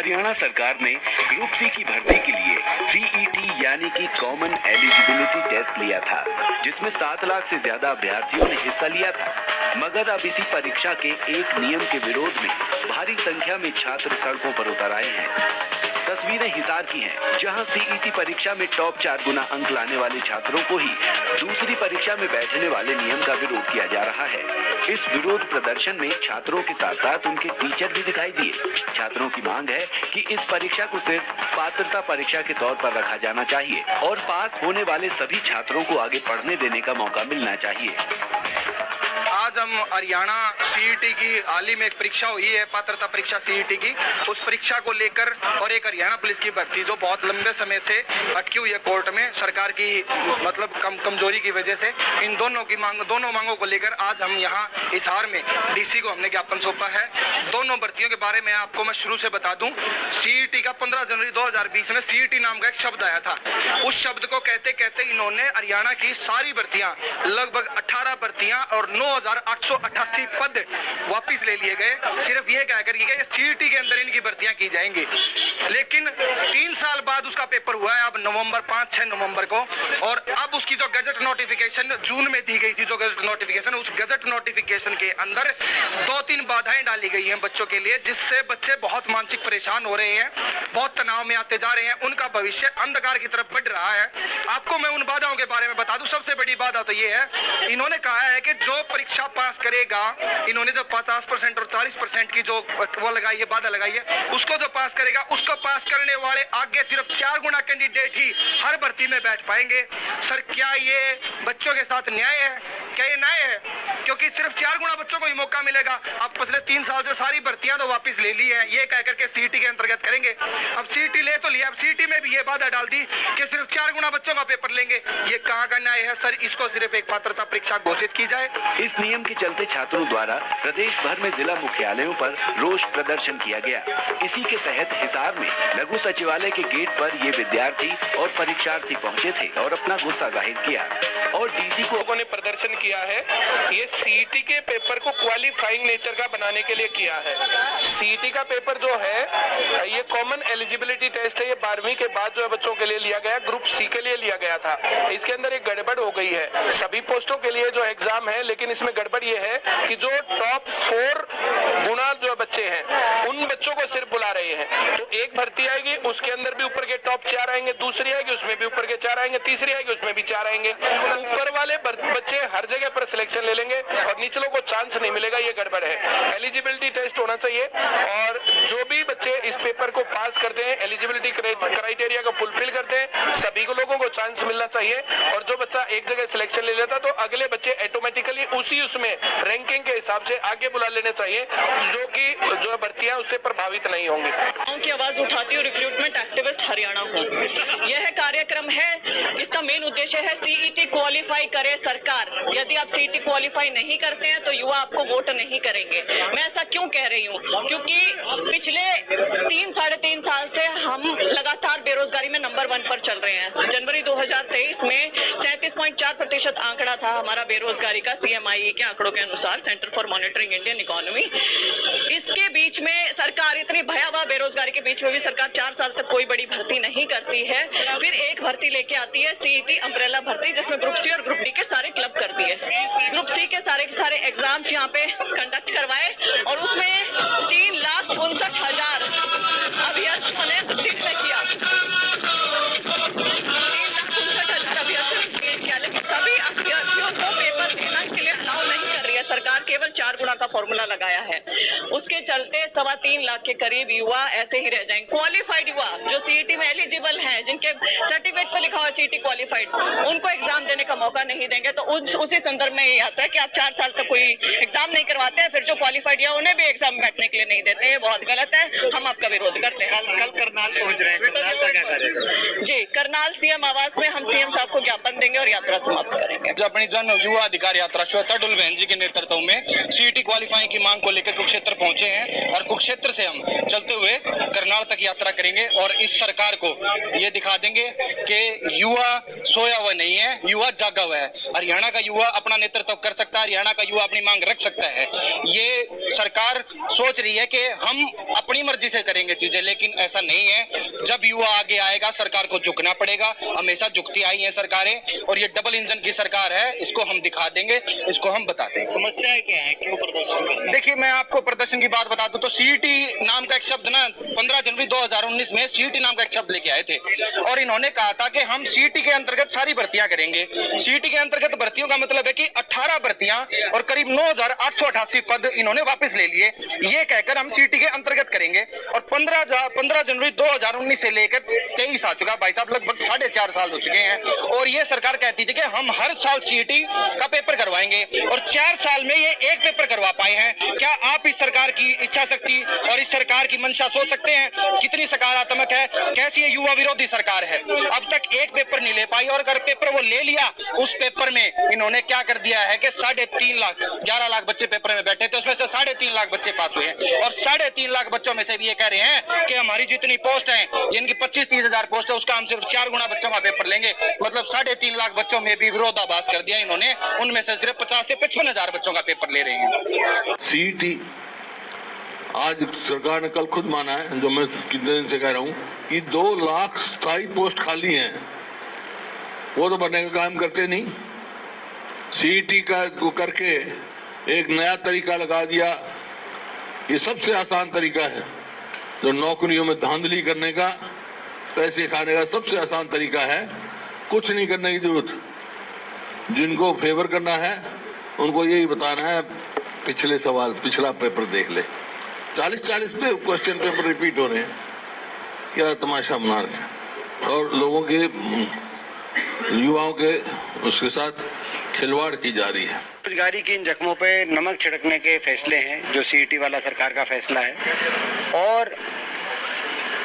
हरियाणा सरकार ने group C की भर्ती के लिए CET यानी कि कॉमन एलिजिबिलिटी टेस्ट लिया था, जिसमें 7 लाख से ज्यादा अभ्यर्थियों ने हिस्सा लिया था। मगर अब इसी परीक्षा के एक नियम के विरोध में भारी संख्या में छात्र सड़कों पर उतर आए हैं। तस्वीरें हिसार की हैं, जहां CET परीक्षा में टॉप 4 गुना अंक लाने वाले छात्रों को ही दूसरी परीक्षा में बैठने वाले नियम का विरोध किया जा रहा है। इस विरोध प्रदर्शन में छात्रों के साथ साथ उनके टीचर भी दिखाई दिए। छात्रों की मांग है कि इस परीक्षा को सिर्फ पात्रता परीक्षा के तौर पर रखा जाना चाहिए और पास होने वाले सभी छात्रों को आगे पढ़ने देने का मौका मिलना चाहिए। आज हम हरियाणा CET की हाल ही में एक परीक्षा हुई है, पात्रता परीक्षा CET की, उस परीक्षा को लेकर और एक हरियाणा पुलिस की भर्ती जो बहुत लंबे समय से अटकी हुई है कोर्ट में सरकार की मतलब कमजोरी की वजह से, इन दोनों मांगों को लेकर आज हम यहाँ हिसार में DC को हमने ज्ञापन सौंपा है। दोनों भर्तियों के बारे में आपको मैं शुरू से बता दूं, CET का 15 जनवरी 2020 में CET नाम का एक शब्द आया था। उस शब्द को कहते कहते इन्होंने हरियाणा की सारी भर्तियां, लगभग 18 भर्तियां और 9,888 पद वापिस ले लिए गए। सिर्फ ये कहकर कि CET के अंदर इनकी भर्तियां की जाएंगी, लेकिन 3 साल बाद उसका पेपर हुआ है, अब नवंबर 5-6 नवंबर को, और अब उसकी जो गजट नोटिफिकेशन जून में दी गई थी, जो गजट नोटिफिकेशन, उस गजट नोटिफिकेशन के अंदर 2-3 बाधाएं डाली गई हैं बच्चों के लिए, जिससे बच्चे बहुत मानसिक परेशान हो रहे हैं, बहुत तनाव में आते जा रहे हैं, उनका भविष्य अंधकार की तरफ बढ़ रहा है। आपको मैं उन बाधाओं के बारे में बता दूं। सबसे बड़ी बाधा तो ये है, इन्होंने कहा है कि जो परीक्षा पास करेगा, इन्होंने जो 50% और 40% की जो वो लगाई है, बाधा लगाई है, उसको जो पास करेगा, उसको पास करने वाले आगे सिर्फ 4 गुना कैंडिडेट ही हर भर्ती में बैठ पाएंगे। सर, क्या ये बच्चों के साथ न्याय है? क्या ये न्याय है? क्योंकि सिर्फ 4 गुना बच्चों को ही मौका मिलेगा। अब पिछले 3 साल से सारी भर्तियां तो वापस ले ली है, ये कह करके CET के अंतर्गत करेंगे। अब CET ले तो लिया, अब CET में भी ये बाधा डाल दी कि सिर्फ 4 गुना बच्चों का पेपर लेंगे। ये कहाँ का न्याय है सर? इसको सिर्फ एक पात्रता परीक्षा घोषित की जाए। इस नियम के चलते छात्रों द्वारा प्रदेश भर में जिला मुख्यालयों पर रोष प्रदर्शन किया गया। इसी के तहत हिसार में लघु सचिवालय के गेट पर ये विद्यार्थी और परीक्षार्थी पहुंचे थे और अपना गुस्सा जाहिर किया और DC को लोगों ने प्रदर्शन किया है। ये CET के पेपर को क्वालिफाइंग नेचर का बनाने के लिए किया है। CET का पेपर जो है ये कॉमन एलिजिबिलिटी टेस्ट है, ये 12वीं के बाद जो है बच्चों के लिए लिया गया, ग्रुप C के लिए लिया गया था। इसके अंदर एक गड़बड़ हो गई है, सभी पोस्टों के लिए जो एग्जाम है, लेकिन इसमें गड़बड़ ये है कि जो टॉप 4 गुना जो बच्चे हैं उन बच्चों को सिर्फ बुला रहे हैं। तो एक भर्ती आएगी, उसके अंदर भी ऊपर के टॉप 4 आएंगे, दूसरी आएगी उसमें भी ऊपर के 4 आएंगे, तीसरी आएगी उसमें भी 4 आएंगे। ऊपर वाले बच्चे हर जगह पर सिलेक्शन ले लेंगे और निचलों को चांस नहीं मिलेगा, ये गड़बड़ है। एलिजिबिलिटी टेस्ट होना चाहिए और जो भी बच्चे इस पेपर को पास करते हैं, एलिजिबिलिटी क्राइटेरिया को फुलफिल करते हैं, सभी को लोगों को चांस मिलना चाहिए। और जो बच्चा एक जगह सिलेक्शन ले लेता तो अगले बच्चे ऑटोमेटिकली उसमें रैंकिंग के हिसाब से आगे बुला लेने चाहिए, जो कि जो भर्तियां उससे प्रभावित नहीं होंगी। की आवाज उठाती हूँ, रिक्रूटमेंट एक्टिविस्ट हरियाणा हूँ। यह कार्यक्रम है, इसका मेन उद्देश्य है CET क्वालिफाई करे सरकार। यदि आप CET क्वालिफाई नहीं करते हैं तो युवा आपको वोट नहीं करेंगे। मैं ऐसा क्यों कह रही हूँ? क्योंकि पिछले 3-3.5 साल से हम लगातार बेरोजगारी में नंबर 1 पर चल रहे हैं। जनवरी 2023 में 37.4% आंकड़ा था हमारा बेरोजगारी का, CMIE के आंकड़ों के अनुसार, centre for monitoring Indian economy. इसके बीच में सरकार, इतनी भयावह बेरोजगारी के बीच में भी सरकार 4 साल तक कोई बड़ी भर्ती नहीं करती है। फिर एक भर्ती लेके आती है CET अम्ब्रेला भर्ती, जिसमें ग्रुप C और ग्रुप D के सारे क्लब करती है। ग्रुप C के सारे एग्जाम्स यहाँ पे कंडक्ट करवाए और उसमें 3,59,000 अभ्यर्थियों ने उत्तीर्ण किया। 3,59,000 अभ्यर्थियों ने किया, लेकिन सभी अभ्यर्थियों को पेपर देना के लिए अलाउ नहीं कर रही है सरकार। केवल 4 गुना का फॉर्मूला लगाया है। उसके चलते 3.25 लाख के करीब युवा ऐसे ही रह जाएंगे। क्वालिफाइड युवा जो CET में एलिजिबल हैं, जिनके सर्टिफिकेट पर लिखा हुआ है CET क्वालिफाइड, उनको एग्जाम देने का मौका नहीं देंगे। तो उसी संदर्भ में ये आता है कि आप 4 साल तक कोई एग्जाम नहीं करवाते हैं, फिर जो क्वालिफाइड है उन्हें भी एग्जाम बैठने के लिए नहीं देते। ये बहुत गलत है, हम आपका विरोध करते हैं। कल करनाल पहुंच रहे हैं, करनाल का क्या करेंगे? जी, करनाल CM आवास में हम CM साहब को ज्ञापन देंगे और यात्रा समाप्त करेंगे। अपनी जन युवा अधिकार यात्रा श्वेता डुल बहन जी के नेतृत्व में CET क्वालिफाई की मांग को लेकर कुरुक्षेत्र पहुंचे हैं और कुरुक्षेत्र से हम चलते हुए करनाल तक यात्रा करेंगे और इस सरकार को ये दिखा देंगे कि युवा सोया हुआ नहीं है, युवा जागा हुआ है। हरियाणा का युवा अपना नेतृत्व कर सकता है, हरियाणा का युवा अपनी मांग रख सकता है। ये सरकार सोच रही है कि हम अपनी मर्जी से करेंगे चीजें, लेकिन ऐसा नहीं है। जब युवा आगे आएगा सरकार को झुकना पड़ेगा। हमेशा झुकती आई हैं सरकारें और ये डबल इंजन की सरकार है, इसको हम दिखा देंगे, इसको हम बता देंगे। समस्याएं क्या है, क्यों प्रदर्शन कर रहे हैं? देखिए, मैं आपको प्रदर्शन की बात बता दूं तो सीईटी नाम का एक शब्द ना 15 जनवरी 2019 में सीईटी नाम का एक शब्द लेके आए थे और इन्होंने कहा था कि हम सीईटी के अंतर्गत सारी भर्तियां करेंगे। सीईटी के अंतर्गत भर्तियों का मतलब है कि 18 भर्तियां और करीब 9,888 पद इन्होंने वापस ले लिए। ये कहकर हम सीईटी के अंतर्गत करेंगे और 15 जनवरी 2019 से लेकर 23 आ चुका भाई साहब, लगभग 4.5 साल हो चुके हैं और ये सरकार कहती थी कि हम हर साल सीईटी का पेपर करवाएंगे और 4 साल में ये एक पेपर करवा पाए हैं। क्या आप इस सरकार की इच्छा शक्ति और इस सरकार की मंशा सोच सकते हैं कितनी सकारात्मक है? कैसी ये युवा विरोधी सरकार है? अब तक एक पेपर नहीं ले पाई और अगर पेपर वो ले लिया, उस पेपर में इन्होंने क्या कर दिया है कि 3.5 लाख 11 लाख बच्चे पेपर में बैठे थे, उसमें से 3.5 लाख बच्चे पास हुए हैं और 3.5 लाख बच्चों में से भी ये कह रहे हैं कि हमारी जितनी पोस्ट है, इनकी 25-30 हजार पोस्ट है, उसका हम सिर्फ 4 गुना बच्चों का पेपर लेंगे। मतलब 3.5 लाख बच्चों में भी विरोधाभास कर दिया इन्होंने, उनमें से सिर्फ 50 से 55 हजार बच्चों का पेपर ले रहे हैं। सीईटी आज सरकार ने कल खुद माना है, जो मैं कितने दिन से कह रहा हूँ कि 2 लाख स्थायी पोस्ट खाली हैं, वो तो भरने का काम करते नहीं। सीईटी का को करके एक नया तरीका लगा दिया। ये सबसे आसान तरीका है, जो नौकरियों में धांधली करने का, पैसे खाने का सबसे आसान तरीका है। कुछ नहीं करने की जरूरत। जिनको फेवर करना है उनको यही बताना है, पिछला पेपर देख ले। 40 पे क्वेश्चन पेपर रिपीट हो रहे हैं, क्या तमाशा बना रहे हैं और लोगों के युवाओं के उसके साथ खिलवाड़ की जा रही है। बेरोजगारी की इन जख्मों पे नमक छिड़कने के फैसले हैं, जो सीईटी वाला सरकार का फैसला है। और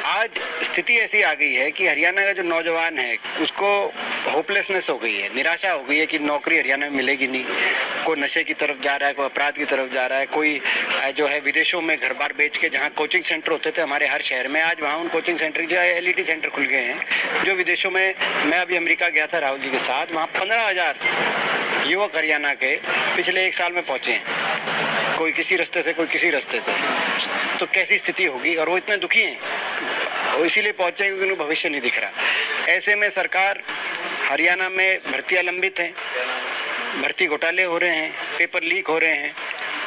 आज स्थिति ऐसी आ गई है कि हरियाणा का जो नौजवान है उसको होपलेसनेस हो गई है, निराशा हो गई है कि नौकरी हरियाणा में मिलेगी नहीं। कोई नशे की तरफ जा रहा है, कोई अपराध की तरफ जा रहा है, कोई जो है विदेशों में घर बार बेच के, जहाँ कोचिंग सेंटर होते थे हमारे हर शहर में, आज वहाँ उन कोचिंग सेंटर जो है एलईडी सेंटर खुल गए हैं। जो विदेशों में, मैं अभी अमेरिका गया था राहुल जी के साथ, वहाँ 15,000 युवक हरियाणा के पिछले 1 साल में पहुँचे हैं, कोई किसी रास्ते से, कोई किसी रास्ते से। तो कैसी स्थिति होगी? और वो इतने दुखी हैं, वो इसीलिए पहुंचे क्योंकि उन्हें भविष्य नहीं दिख रहा। ऐसे में सरकार, हरियाणा में भर्तियां लंबित हैं, भर्ती घोटाले हो रहे हैं, पेपर लीक हो रहे हैं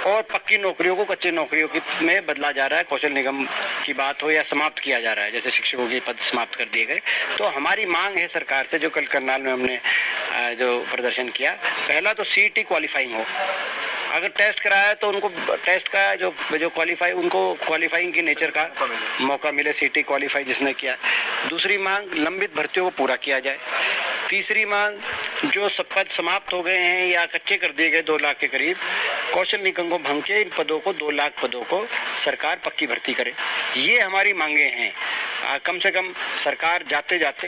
और पक्की नौकरियों को कच्चे नौकरियों में बदला जा रहा है। कौशल निगम की बात हो या समाप्त किया जा रहा है, जैसे शिक्षकों के पद समाप्त कर दिए गए। तो हमारी मांग है सरकार से, जो कल करनाल में हमने जो प्रदर्शन किया, पहला तो सीईटी क्वालिफाइंग हो। अगर टेस्ट कराया तो उनको टेस्ट का जो क्वालिफाई, उनको क्वालिफाइंग की नेचर का मौका मिले, सीईटी क्वालिफाई जिसने किया। दूसरी मांग, लंबित भर्तियों को पूरा किया जाए। तीसरी मांग, जो सब पद समाप्त हो गए हैं या कच्चे कर दिए गए 2 लाख के करीब, कौशल निगम को भंग के इन पदों को, 2 लाख पदों को सरकार पक्की भर्ती करे। ये हमारी मांगे हैं। कम से कम सरकार जाते जाते